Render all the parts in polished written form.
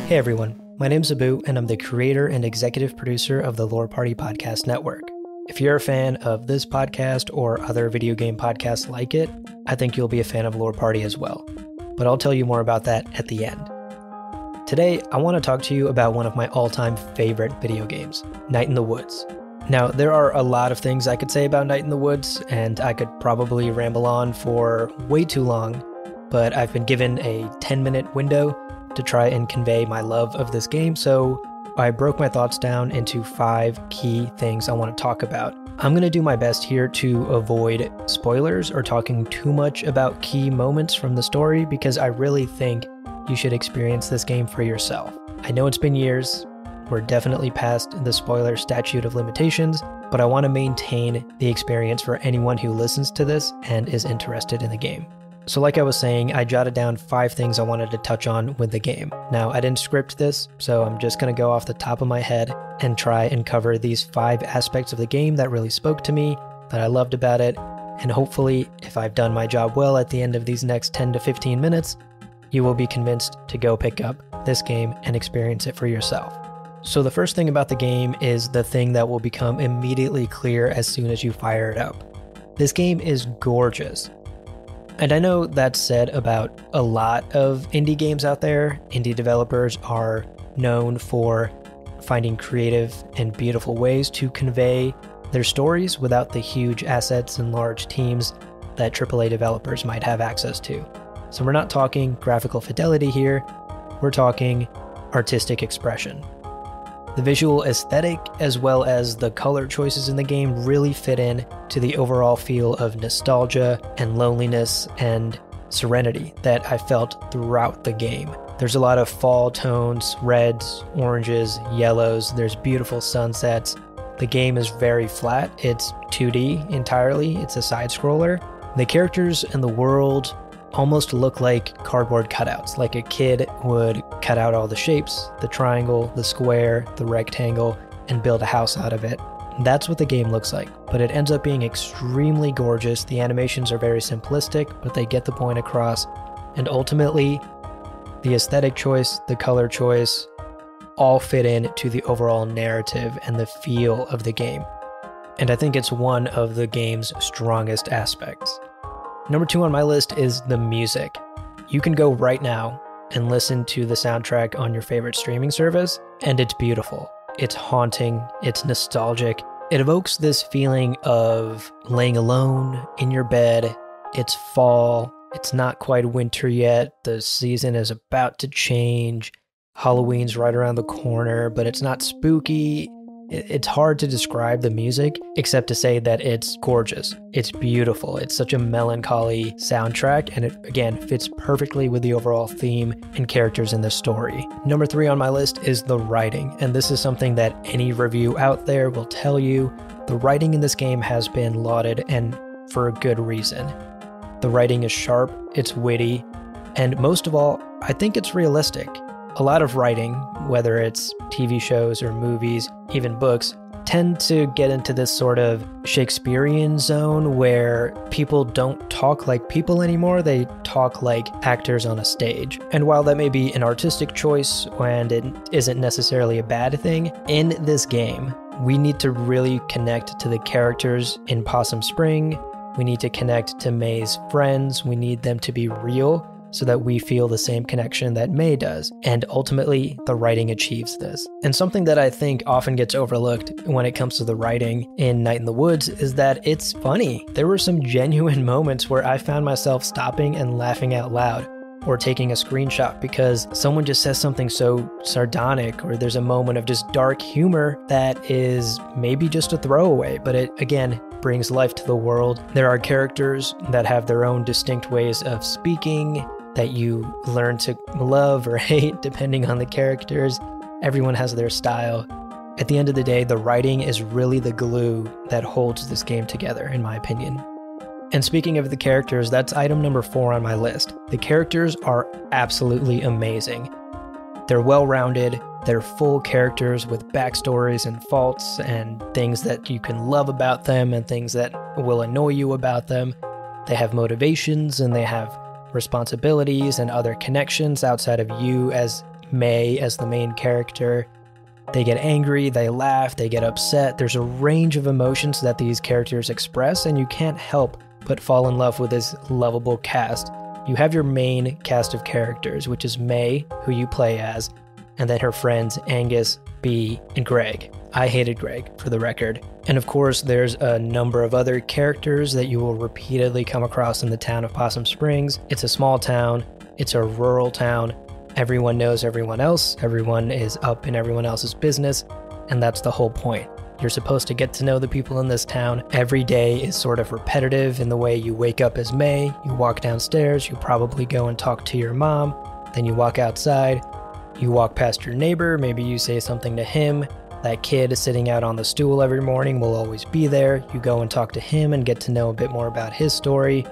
Hey everyone, my name's Abu, and I'm the creator and executive producer of the Lore Party Podcast Network. If you're a fan of this podcast or other video game podcasts like it, I think you'll be a fan of Lore Party as well. But I'll tell you more about that at the end. Today, I want to talk to you about one of my all-time favorite video games, Night in the Woods. Now, there are a lot of things I could say about Night in the Woods, and I could probably ramble on for way too long, but I've been given a 10-minute window to try and convey my love of this game, so I broke my thoughts down into 5 key things I want to talk about. I'm going to do my best here to avoid spoilers or talking too much about key moments from the story because I really think you should experience this game for yourself. I know it's been years, we're definitely past the spoiler statute of limitations, but I want to maintain the experience for anyone who listens to this and is interested in the game. So like I was saying, I jotted down 5 things I wanted to touch on with the game. Now, I didn't script this, so I'm just going to go off the top of my head and try and cover these 5 aspects of the game that really spoke to me, that I loved about it, and hopefully, if I've done my job well at the end of these next 10 to 15 minutes, you will be convinced to go pick up this game and experience it for yourself. So the first thing about the game is the thing that will become immediately clear as soon as you fire it up. This game is gorgeous. And I know that's said about a lot of indie games out there. Indie developers are known for finding creative and beautiful ways to convey their stories without the huge assets and large teams that AAA developers might have access to. So we're not talking graphical fidelity here, we're talking artistic expression. The visual aesthetic as well as the color choices in the game really fit in to the overall feel of nostalgia and loneliness and serenity that I felt throughout the game. There's a lot of fall tones, reds, oranges, yellows, there's beautiful sunsets. The game is very flat, it's 2D entirely, it's a side scroller. The characters and the world almost look like cardboard cutouts, like a kid would cut out all the shapes, the triangle, the square, the rectangle, and build a house out of it. That's what the game looks like, but it ends up being extremely gorgeous. The animations are very simplistic, but they get the point across, and ultimately, the aesthetic choice, the color choice, all fit in to the overall narrative and the feel of the game. And I think it's one of the game's strongest aspects. Number 2 on my list is the music. You can go right now and listen to the soundtrack on your favorite streaming service, and it's beautiful. It's haunting, it's nostalgic. It evokes this feeling of laying alone in your bed. It's fall, it's not quite winter yet, the season is about to change. Halloween's right around the corner, but it's not spooky. It's hard to describe the music, except to say that it's gorgeous. It's beautiful. It's such a melancholy soundtrack, and it, again, fits perfectly with the overall theme and characters in the story. Number 3 on my list is the writing, and this is something that any review out there will tell you. The writing in this game has been lauded, and for a good reason. The writing is sharp, it's witty, and most of all, I think it's realistic. A lot of writing, whether it's TV shows or movies, even books, tend to get into this sort of Shakespearean zone where people don't talk like people anymore, they talk like actors on a stage. And while that may be an artistic choice and it isn't necessarily a bad thing, in this game, we need to really connect to the characters in Possum Spring, we need to connect to May's friends, we need them to be real, so that we feel the same connection that May does. And ultimately, the writing achieves this. And something that I think often gets overlooked when it comes to the writing in Night in the Woods is that it's funny. There were some genuine moments where I found myself stopping and laughing out loud, or taking a screenshot because someone just says something so sardonic, or there's a moment of just dark humor that is maybe just a throwaway, but it, again, brings life to the world. There are characters that have their own distinct ways of speaking, that you learn to love or hate depending on the characters. Everyone has their style. At the end of the day, the writing is really the glue that holds this game together, in my opinion. And speaking of the characters, that's item number 4 on my list. The characters are absolutely amazing. They're well-rounded, they're full characters with backstories and faults and things that you can love about them and things that will annoy you about them. They have motivations and they have responsibilities and other connections outside of you as May as the main character. They get angry, they laugh, they get upset. There's a range of emotions that these characters express, and you can't help but fall in love with this lovable cast. You have your main cast of characters, which is May, who you play as, and then her friends Angus, Bea, and Greg. I hated Greg, for the record. And of course, there's a number of other characters that you will repeatedly come across in the town of Possum Springs. It's a small town, it's a rural town. Everyone knows everyone else, everyone is up in everyone else's business, and that's the whole point. You're supposed to get to know the people in this town. Every day is sort of repetitive in the way you wake up as May, you walk downstairs, you probably go and talk to your mom, then you walk outside, you walk past your neighbor, maybe you say something to him. That kid sitting out on the stool every morning will always be there. You go and talk to him and get to know a bit more about his story.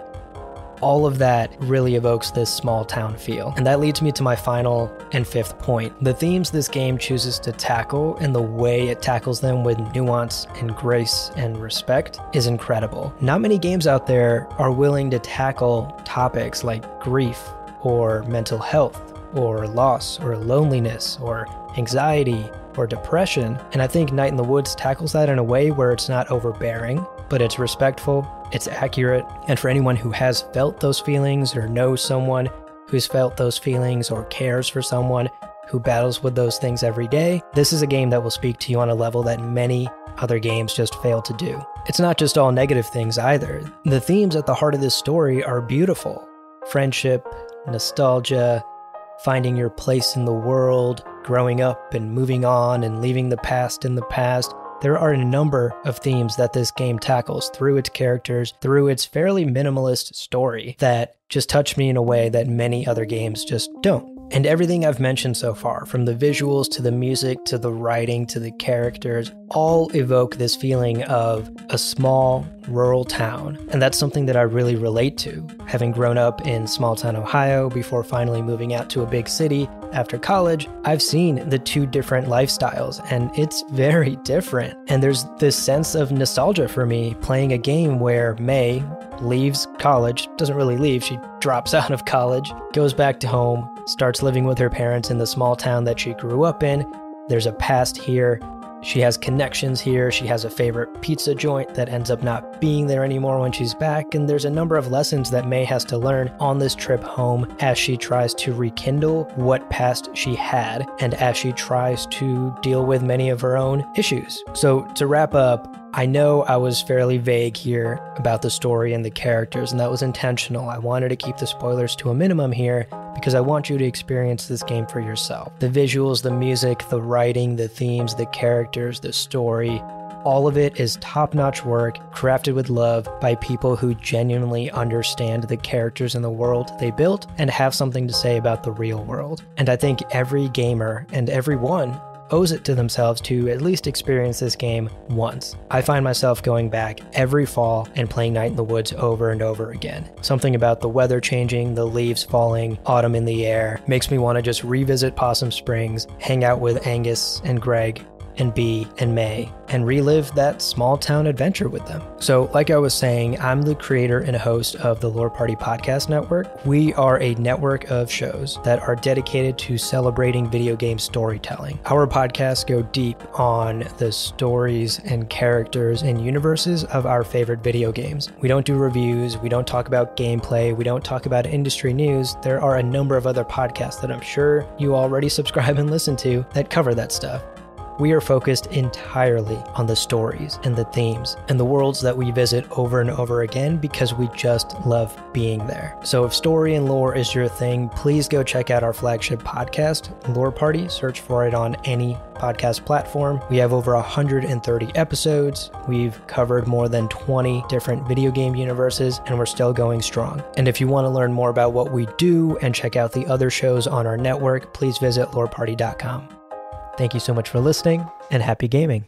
All of that really evokes this small town feel. And that leads me to my final and fifth point. The themes this game chooses to tackle and the way it tackles them with nuance and grace and respect is incredible. Not many games out there are willing to tackle topics like grief or mental health or loss or loneliness or anxiety or depression. And I think Night in the Woods tackles that in a way where it's not overbearing, but it's respectful, it's accurate, and for anyone who has felt those feelings or knows someone who's felt those feelings or cares for someone who battles with those things every day, this is a game that will speak to you on a level that many other games just fail to do. It's not just all negative things either. The themes at the heart of this story are beautiful. Friendship, nostalgia, finding your place in the world, growing up and moving on and leaving the past in the past. There are a number of themes that this game tackles through its characters, through its fairly minimalist story that just touch me in a way that many other games just don't. And everything I've mentioned so far, from the visuals to the music to the writing to the characters, all evoke this feeling of a small rural town. And that's something that I really relate to. Having grown up in small town Ohio before finally moving out to a big city after college, I've seen the two different lifestyles, and it's very different. And there's this sense of nostalgia for me playing a game where May leaves college, doesn't really leave, she drops out of college, goes back to home, starts living with her parents in the small town that she grew up in. There's a past here. She has connections here. She has a favorite pizza joint that ends up not being there anymore when she's back. And there's a number of lessons that May has to learn on this trip home as she tries to rekindle what past she had and as she tries to deal with many of her own issues. So to wrap up, I know I was fairly vague here about the story and the characters, and that was intentional. I wanted to keep the spoilers to a minimum here because I want you to experience this game for yourself. The visuals, the music, the writing, the themes, the characters, the story, all of it is top-notch work crafted with love by people who genuinely understand the characters in the world they built and have something to say about the real world. And I think every gamer and everyone owes it to themselves to at least experience this game once. I find myself going back every fall and playing Night in the Woods over and over again. Something about the weather changing, the leaves falling, autumn in the air, makes me want to just revisit Possum Springs, hang out with Angus and Greg and Bea and May, and relive that small town adventure with them. So like I was saying, I'm the creator and host of the Lore Party Podcast Network. We are a network of shows that are dedicated to celebrating video game storytelling. Our podcasts go deep on the stories and characters and universes of our favorite video games. We don't do reviews, we don't talk about gameplay, we don't talk about industry news. There are a number of other podcasts that I'm sure you already subscribe and listen to that cover that stuff. We are focused entirely on the stories and the themes and the worlds that we visit over and over again because we just love being there. So if story and lore is your thing, please go check out our flagship podcast, Lore Party. Search for it on any podcast platform. We have over 130 episodes. We've covered more than 20 different video game universes, and we're still going strong. And if you want to learn more about what we do and check out the other shows on our network, please visit loreparty.com. Thank you so much for listening, and happy gaming.